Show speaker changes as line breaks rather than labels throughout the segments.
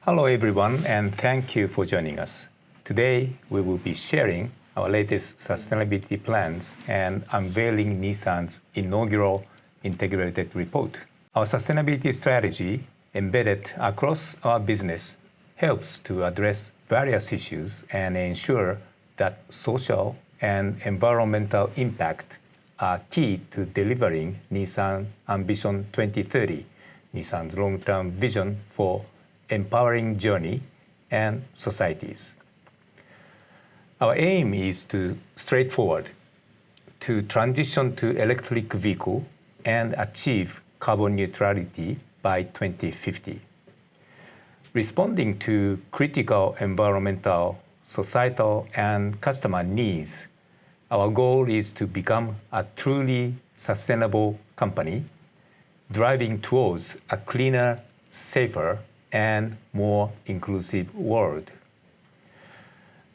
Hello everyone, and thank you for joining us. Today we will be sharing our latest sustainability plans and unveiling Nissan's inaugural integrated report. Our sustainability strategy, embedded across our business, helps to address various issues and ensure that social and environmental impact are key to delivering Nissan Ambition 2030, Nissan's long-term vision for empowering journey and societies. Our aim is straightforward: to transition to electric vehicle and achieve carbon neutrality by 2050. Responding to critical environmental, societal, and customer needs, our goal is to become a truly sustainable company, driving towards a cleaner, safer, and more inclusive world.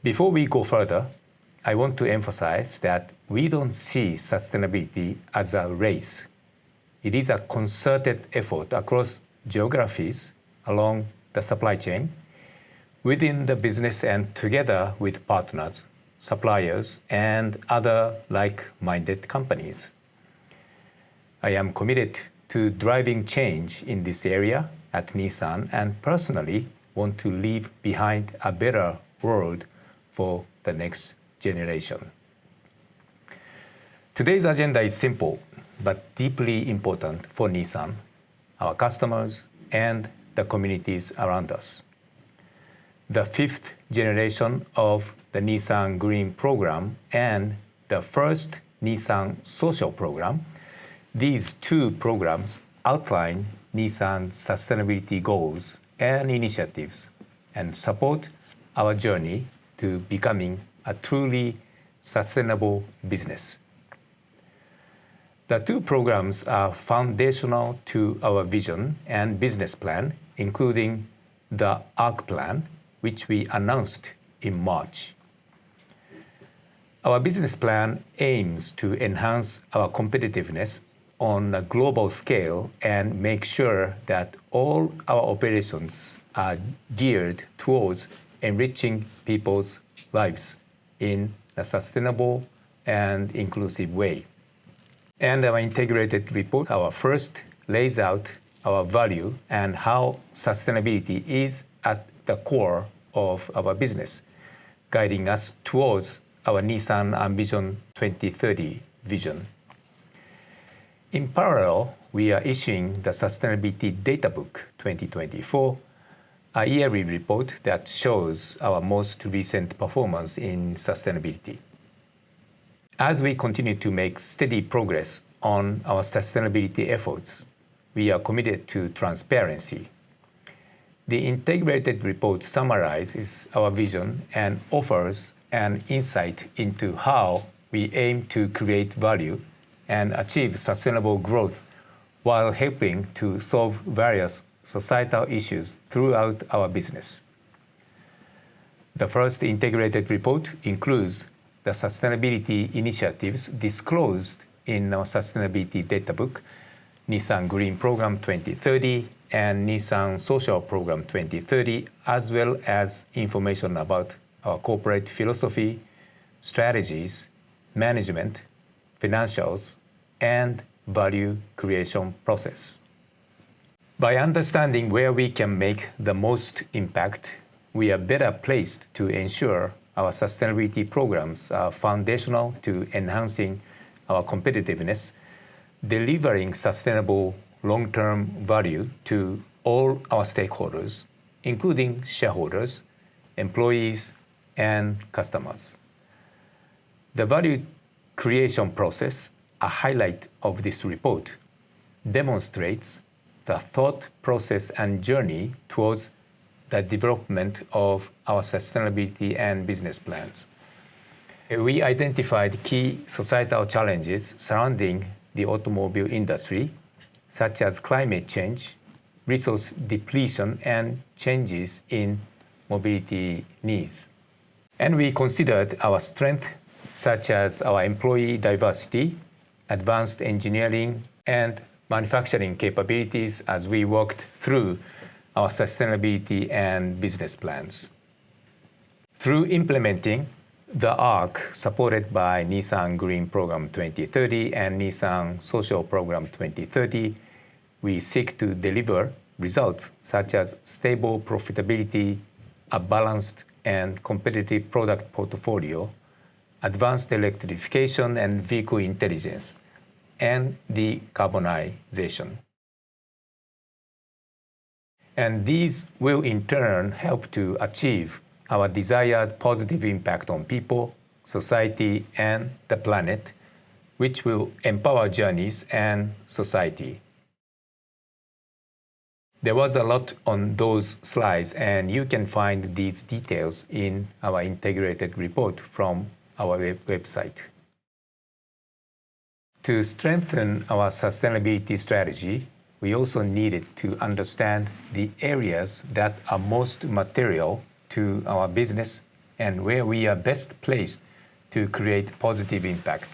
Before we go further, I want to emphasize that we don't see sustainability as a race. It is a concerted effort across geographies, along the supply chain, within the business, and together with partners, suppliers, and other like-minded companies. I am committed to driving change in this area at Nissan and personally want to leave behind a better world for the next generation. Today's agenda is simple but deeply important for Nissan, our customers, and the communities around us. The fifth generation of the Nissan Green Program and the first Nissan Social Program, these two programs outline Nissan's sustainability goals and initiatives and support our journey to becoming a truly sustainable business. The two programs are foundational to our vision and business plan, including the ARC plan, which we announced in March. Our business plan aims to enhance our competitiveness on a global scale and make sure that all our operations are geared towards enriching people's lives in a sustainable and inclusive way. And our integrated report, our first, lays out our value and how sustainability is at the core of our business, guiding us towards our Nissan Ambition 2030 vision. In parallel, we are issuing the Sustainability Data Book 2024, a yearly report that shows our most recent performance in sustainability. As we continue to make steady progress on our sustainability efforts, we are committed to transparency. The integrated report summarizes our vision and offers an insight into how we aim to create value and achieve sustainable growth while helping to solve various societal issues throughout our business. The first integrated report includes the sustainability initiatives disclosed in our Sustainability Data Book, Nissan Green Program 2030 and Nissan Social Program 2030, as well as information about our corporate philosophy, strategies, management, financials, and value creation process. By understanding where we can make the most impact, we are better placed to ensure our sustainability programs are foundational to enhancing our competitiveness, delivering sustainable long-term value to all our stakeholders, including shareholders, employees, and customers. The value creation process, a highlight of this report, demonstrates the thought process and journey towards the development of our sustainability and business plans. We identified key societal challenges surrounding the automobile industry, such as climate change, resource depletion, and changes in mobility needs. And we considered our strengths, such as our employee diversity, advanced engineering, and manufacturing capabilities as we worked through our sustainability and business plans. Through implementing the ARC supported by Nissan Green Program 2030 and Nissan Social Program 2030, we seek to deliver results such as stable profitability, a balanced and competitive product portfolio, advanced electrification and vehicle intelligence, and decarbonization. And these will in turn help to achieve our desired positive impact on people, society, and the planet, which will empower journeys and society. There was a lot on those slides, and you can find these details in our integrated report from our website. To strengthen our sustainability strategy, we also needed to understand the areas that are most material to our business and where we are best placed to create positive impact.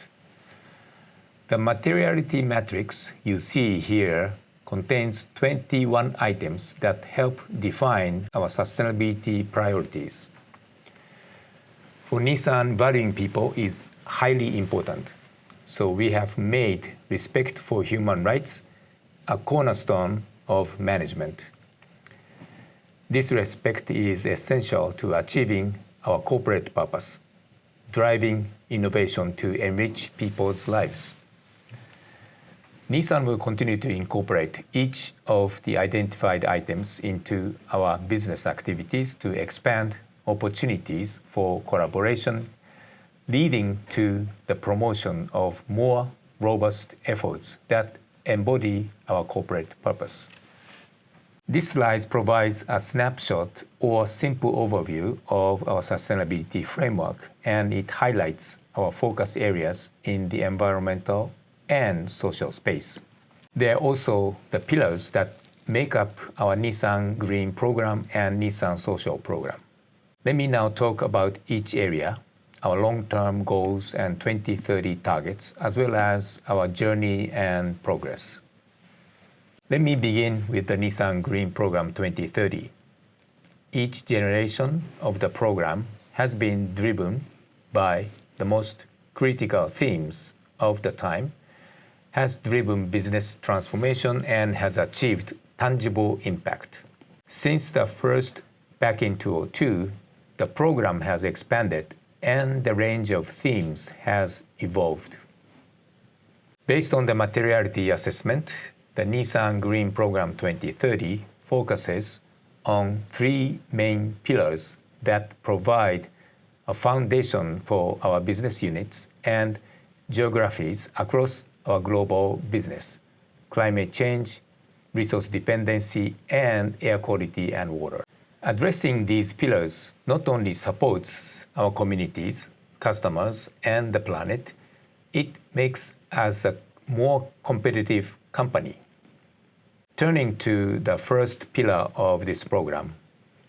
The materiality matrix you see here contains 21 items that help define our sustainability priorities. For Nissan, valuing people is highly important, so we have made respect for human rights a cornerstone of management. This respect is essential to achieving our corporate purpose, driving innovation to enrich people's lives. Nissan will continue to incorporate each of the identified items into our business activities to expand opportunities for collaboration, leading to the promotion of more robust efforts that embody our corporate purpose. This slide provides a snapshot or simple overview of our sustainability framework, and it highlights our focus areas in the environmental and social space. There are also the pillars that make up our Nissan Green Program and Nissan Social Program. Let me now talk about each area, our long-term goals and 2030 targets, as well as our journey and progress. Let me begin with the Nissan Green Program 2030. Each generation of the program has been driven by the most critical themes of the time, has driven business transformation, and has achieved tangible impact. Since the first back in 2002, the program has expanded and the range of themes has evolved. Based on the materiality assessment, the Nissan Green Program 2030 focuses on three main pillars that provide a foundation for our business units and geographies across our global business: climate change, resource dependency, and air quality and water. Addressing these pillars not only supports our communities, customers, and the planet, it makes us a more competitive company. Turning to the first pillar of this program,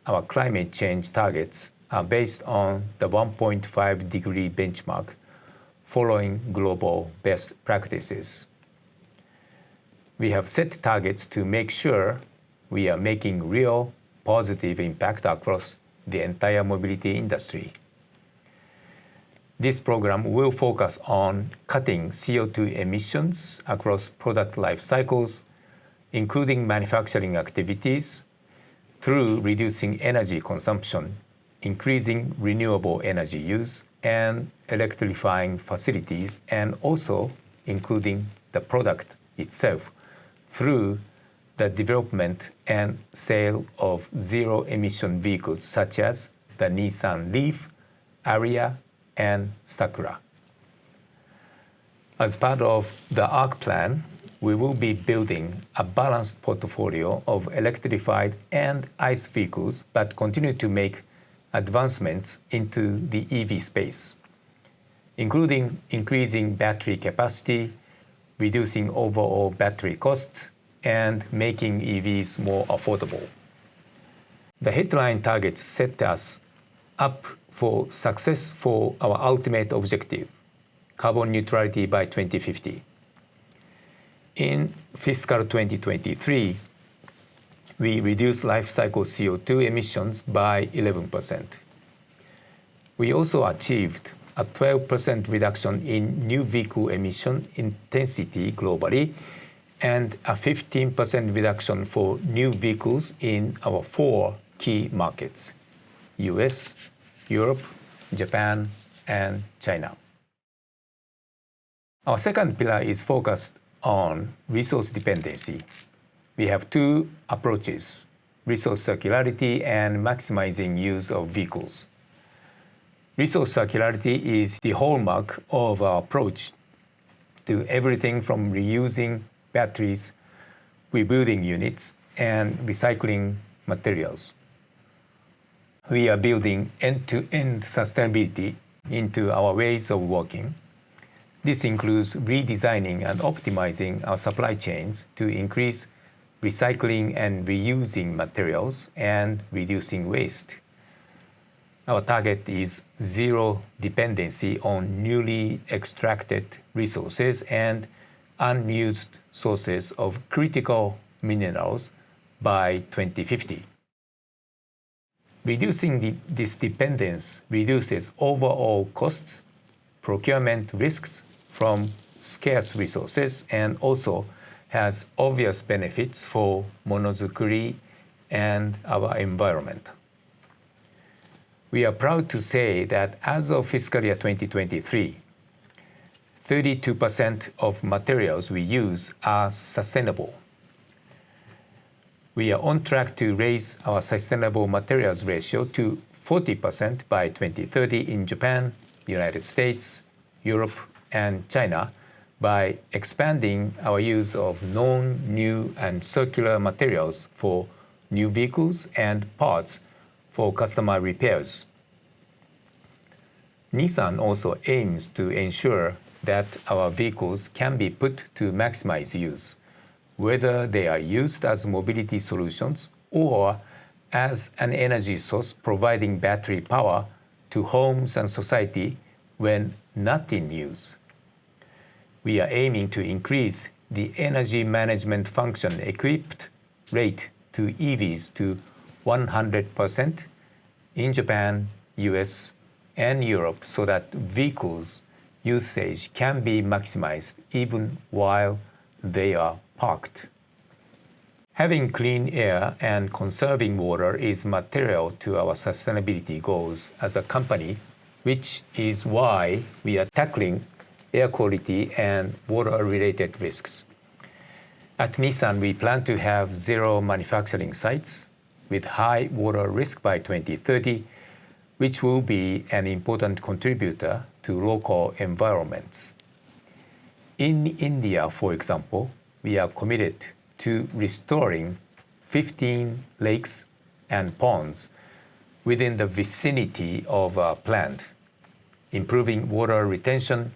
our climate change targets are based on the 1.5-degree benchmark, following global best practices. We have set targets to make sure we are making real positive impact across the entire mobility industry. This program will focus on cutting CO2 emissions across product life cycles, including manufacturing activities, through reducing energy consumption, increasing renewable energy use, and electrifying facilities, and also including the product itself through the development and sale of zero-emission vehicles such as the Nissan Leaf, Ariya, and Sakura. As part of the ARC plan, we will be building a balanced portfolio of electrified and ICE vehicles, but continue to make advancements into the EV space, including increasing battery capacity, reducing overall battery costs, and making EVs more affordable. The headline targets set us up for success for our ultimate objective, carbon neutrality by 2050. In fiscal 2023, we reduced life cycle CO2 emissions by 11%. We also achieved a 12% reduction in new vehicle emission intensity globally and a 15% reduction for new vehicles in our 4 key markets: US, Europe, Japan, and China. Our second pillar is focused on resource dependency. We have 2 approaches: resource circularity and maximizing use of vehicles. Resource circularity is the hallmark of our approach to everything from reusing batteries, rebuilding units, and recycling materials. We are building end-to-end sustainability into our ways of working. This includes redesigning and optimizing our supply chains to increase recycling and reusing materials and reducing waste. Our target is zero dependency on newly extracted resources and unused sources of critical minerals by 2050. Reducing this dependence reduces overall costs, procurement risks from scarce resources, and also has obvious benefits for Monozukuri and our environment. We are proud to say that as of fiscal year 2023, 32% of materials we use are sustainable. We are on track to raise our sustainable materials ratio to 40% by 2030 in Japan, United States, Europe, and China by expanding our use of known, new, and circular materials for new vehicles and parts for customer repairs. Nissan also aims to ensure that our vehicles can be put to maximize use, whether they are used as mobility solutions or as an energy source providing battery power to homes and society when not in use. We are aiming to increase the energy management function equipped rate to EVs to 100% in Japan, US, and Europe so that vehicles' usage can be maximized even while they are parked. Having clean air and conserving water is material to our sustainability goals as a company, which is why we are tackling air quality and water-related risks. At Nissan, we plan to have 0 manufacturing sites with high water risk by 2030, which will be an important contributor to local environments. In India, for example, we are committed to restoring 15 lakes and ponds within the vicinity of our plant, improving water retention,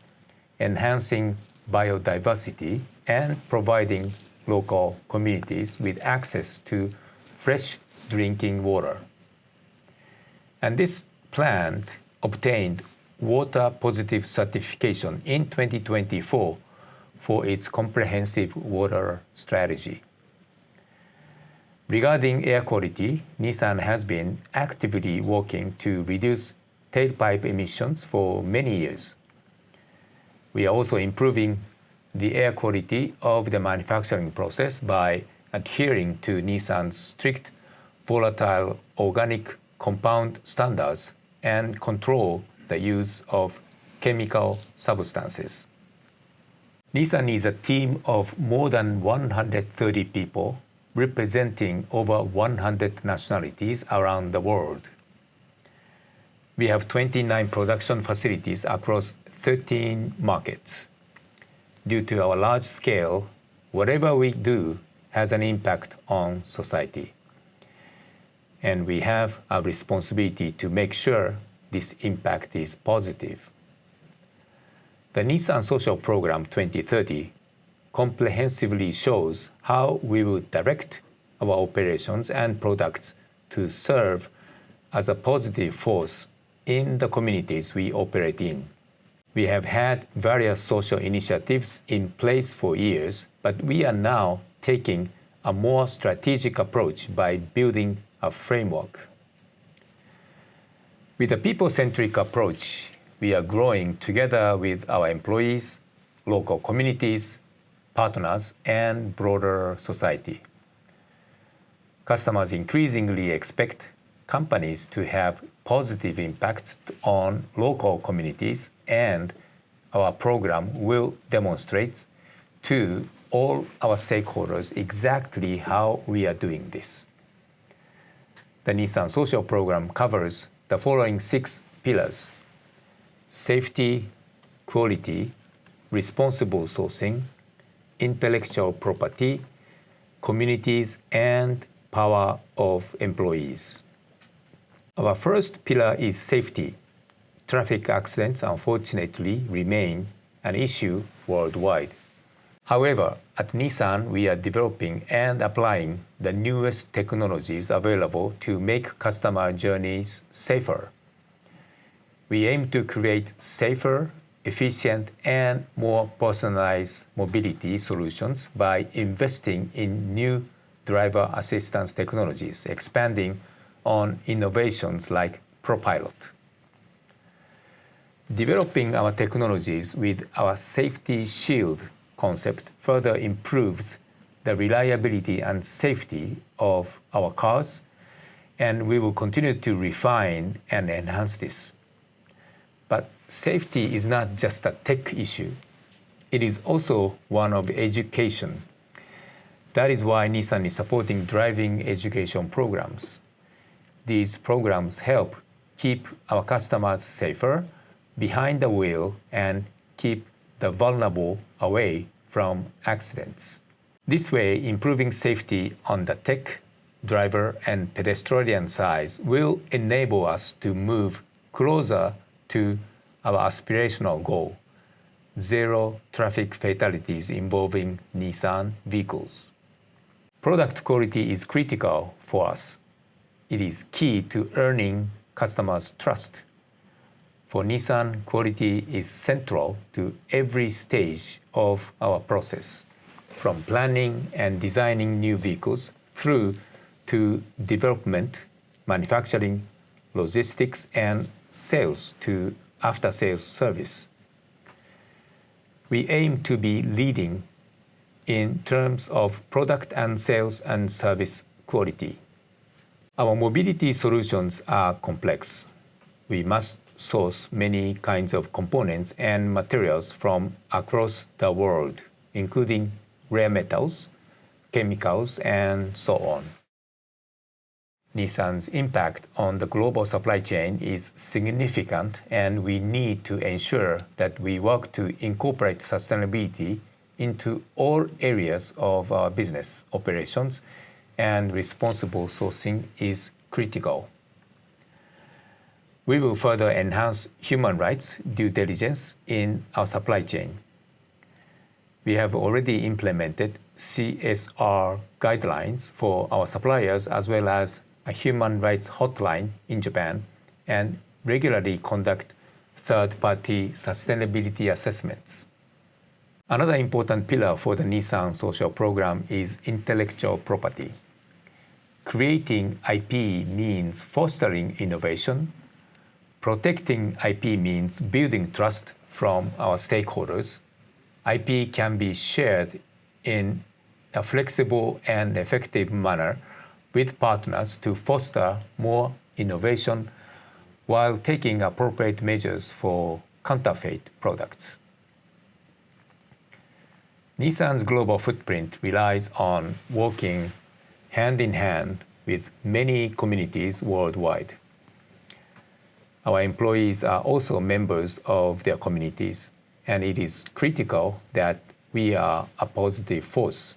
enhancing biodiversity, and providing local communities with access to fresh drinking water. And this plant obtained Water Positive certification in 2024 for its comprehensive water strategy. Regarding air quality, Nissan has been actively working to reduce tailpipe emissions for many years. We are also improving the air quality of the manufacturing process by adhering to Nissan's strict volatile organic compound standards and control the use of chemical substances. Nissan is a team of more than 130 people representing over 100 nationalities around the world. We have 29 production facilities across 13 markets. Due to our large scale, whatever we do has an impact on society. And we have a responsibility to make sure this impact is positive. The Nissan Social Program 2030 comprehensively shows how we will direct our operations and products to serve as a positive force in the communities we operate in. We have had various social initiatives in place for years, but we are now taking a more strategic approach by building a framework. With a people-centric approach, we are growing together with our employees, local communities, partners, and broader society. Customers increasingly expect companies to have positive impacts on local communities, and our program will demonstrate to all our stakeholders exactly how we are doing this. The Nissan Social Program covers the following 6 pillars: safety, quality, responsible sourcing, intellectual property, communities, and power of employees. Our first pillar is safety. Traffic accidents, unfortunately, remain an issue worldwide. However, at Nissan, we are developing and applying the newest technologies available to make customer journeys safer. We aim to create safer, efficient, and more personalized mobility solutions by investing in new driver assistance technologies, expanding on innovations like ProPilot. Developing our technologies with our Safety Shield concept further improves the reliability and safety of our cars, and we will continue to refine and enhance this. But safety is not just a tech issue. It is also one of education. That is why Nissan is supporting driving education programs. These programs help keep our customers safer behind the wheel and keep the vulnerable away from accidents. This way, improving safety on the tech, driver, and pedestrian sides will enable us to move closer to our aspirational goal: zero traffic fatalities involving Nissan vehicles. Product quality is critical for us. It is key to earning customers' trust. For Nissan, quality is central to every stage of our process, from planning and designing new vehicles through to development, manufacturing, logistics, and sales to after-sales service. We aim to be leading in terms of product and sales and service quality. Our mobility solutions are complex. We must source many kinds of components and materials from across the world, including rare metals, chemicals, and so on. Nissan's impact on the global supply chain is significant, and we need to ensure that we work to incorporate sustainability into all areas of our business operations, and responsible sourcing is critical. We will further enhance human rights due diligence in our supply chain. We have already implemented CSR guidelines for our suppliers, as well as a human rights hotline in Japan, and regularly conduct third-party sustainability assessments. Another important pillar for the Nissan Social Program is intellectual property. Creating IP means fostering innovation. Protecting IP means building trust from our stakeholders. IP can be shared in a flexible and effective manner with partners to foster more innovation while taking appropriate measures for counterfeit products. Nissan's global footprint relies on working hand in hand with many communities worldwide. Our employees are also members of their communities, and it is critical that we are a positive force.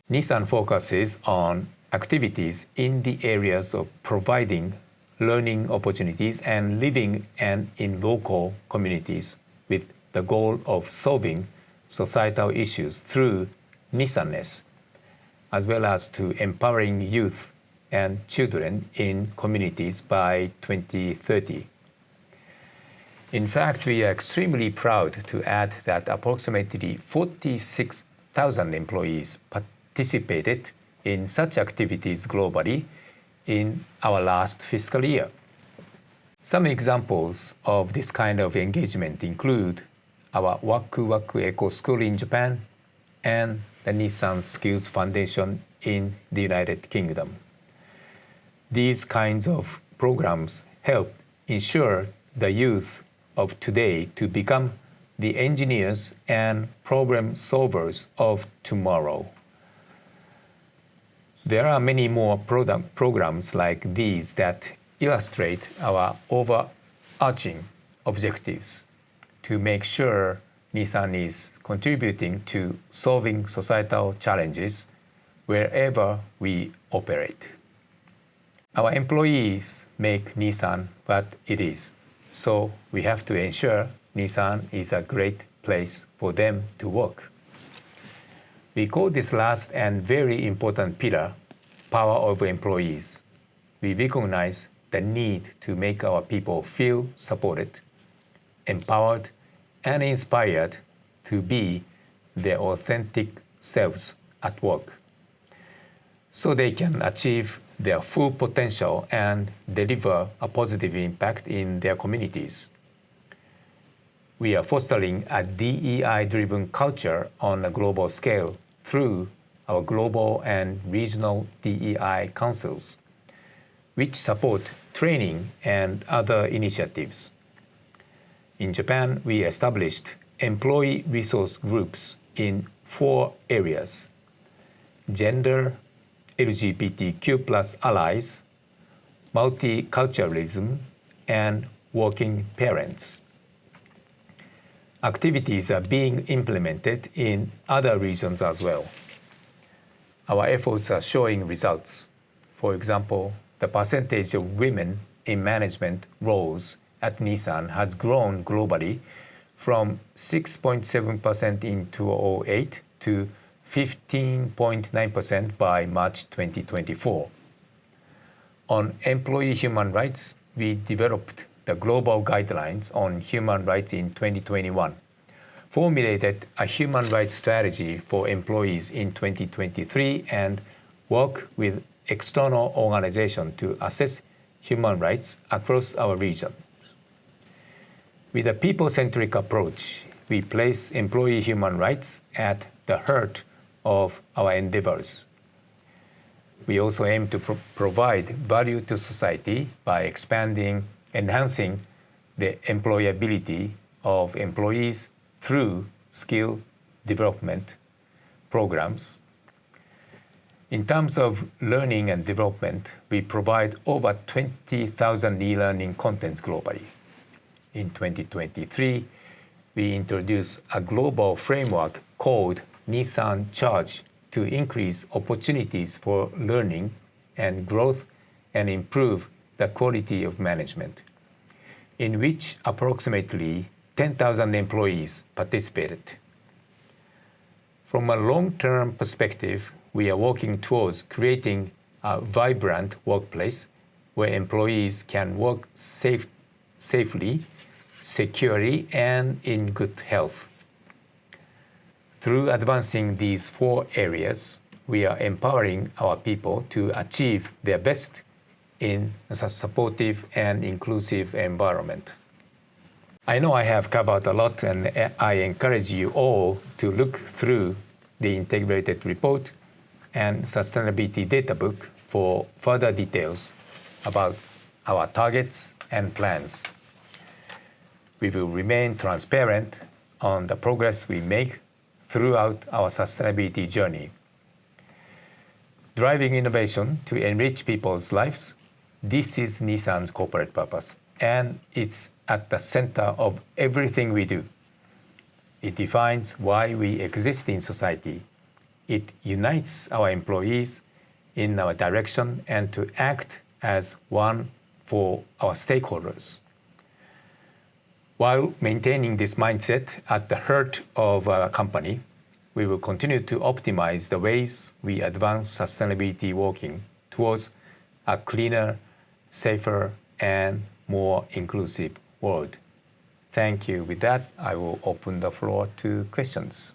Nissan focuses on activities in the areas of providing learning opportunities and living in local communities with the goal of solving societal issues through Nissanness, as well as to empowering youth and children in communities by 2030. In fact, we are extremely proud to add that approximately 46,000 employees participated in such activities globally in our last fiscal year. Some examples of this kind of engagement include our Waku Waku Eco School in Japan and the Nissan Skills Foundation in the United Kingdom. These kinds of programs help ensure the youth of today to become the engineers and problem solvers of tomorrow. There are many more programs like these that illustrate our overarching objectives to make sure Nissan is contributing to solving societal challenges wherever we operate. Our employees make Nissan what it is, so we have to ensure Nissan is a great place for them to work. We call this last and very important pillar power of employees. We recognize the need to make our people feel supported, empowered, and inspired to be their authentic selves at work, so they can achieve their full potential and deliver a positive impact in their communities. We are fostering a DEI-driven culture on a global scale through our global and regional DEI councils, which support training and other initiatives. In Japan, we established employee resource groups in 4 areas: gender, LGBTQ+ allies, multiculturalism, and working parents. Activities are being implemented in other regions as well. Our efforts are showing results. For example, the percentage of women in management roles at Nissan has grown globally from 6.7% in 2008 to 15.9% by March 2024. On employee human rights, we developed the global guidelines on human rights in 2021, formulated a human rights strategy for employees in 2023, and work with external organizations to assess human rights across our region. With a people-centric approach, we place employee human rights at the heart of our endeavors. We also aim to provide value to society by enhancing the employability of employees through skill development programs. In terms of learning and development, we provide over 20,000 e-learning contents globally. In 2023, we introduced a global framework called Nissan Charge to increase opportunities for learning and growth and improve the quality of management, in which approximately 10,000 employees participated. From a long-term perspective, we are working towards creating a vibrant workplace where employees can work safely, securely, and in good health. Through advancing these 4 areas, we are empowering our people to achieve their best in a supportive and inclusive environment. I know I have covered a lot, and I encourage you all to look through the integrated report and sustainability data book for further details about our targets and plans. We will remain transparent on the progress we make throughout our sustainability journey. Driving innovation to enrich people's lives, this is Nissan's corporate purpose, and it's at the center of everything we do. It defines why we exist in society. It unites our employees in our direction and to act as one for our stakeholders. While maintaining this mindset at the heart of our company, we will continue to optimize the ways we advance sustainability, working towards a cleaner, safer, and more inclusive world. Thank you. With that, I will open the floor to questions.